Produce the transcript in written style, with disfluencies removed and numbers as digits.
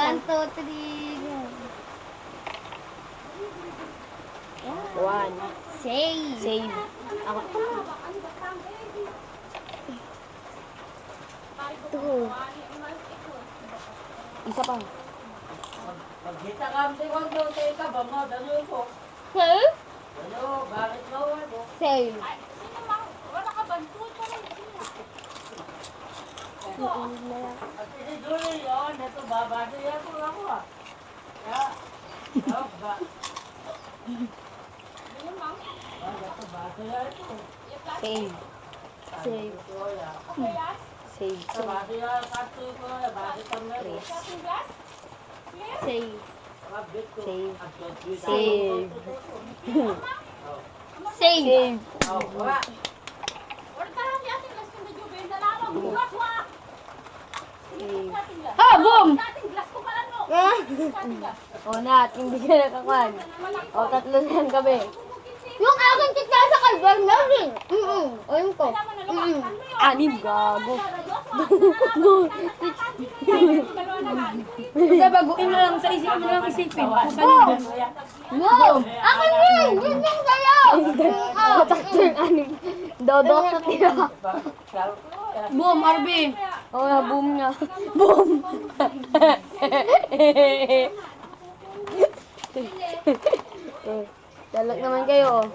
1, 2, 3, go. 1. Save. Save. Ako. 2. Isa pa. Magkita ka, wag daw tayo ka ba mo? Dalo po. Save. Dalo, bakit bawal mo? Save. At siniduli yun, ito babado yan po ako ah. Kaya, ba? Ito bado yan ito. Save. Save. Save. Bado yan, kato ko, bado kami. Save. Save. Save. Save. Save. Oh, wala. Ha! Boom! O na, hindi ka nakakuan. O, tatlo na yan kami. Yung aking kita sa kalbar meron. Ayun ko. 6, gago. Basta baguin mo lang sa isip mo lang isipin. Boom! Boom! Akin yun! Yun yung sa'yo! Tatlo yung 6. Dodok na tira. Boom, RB. O, boom nga. Boom! Dalag naman kayo, oh.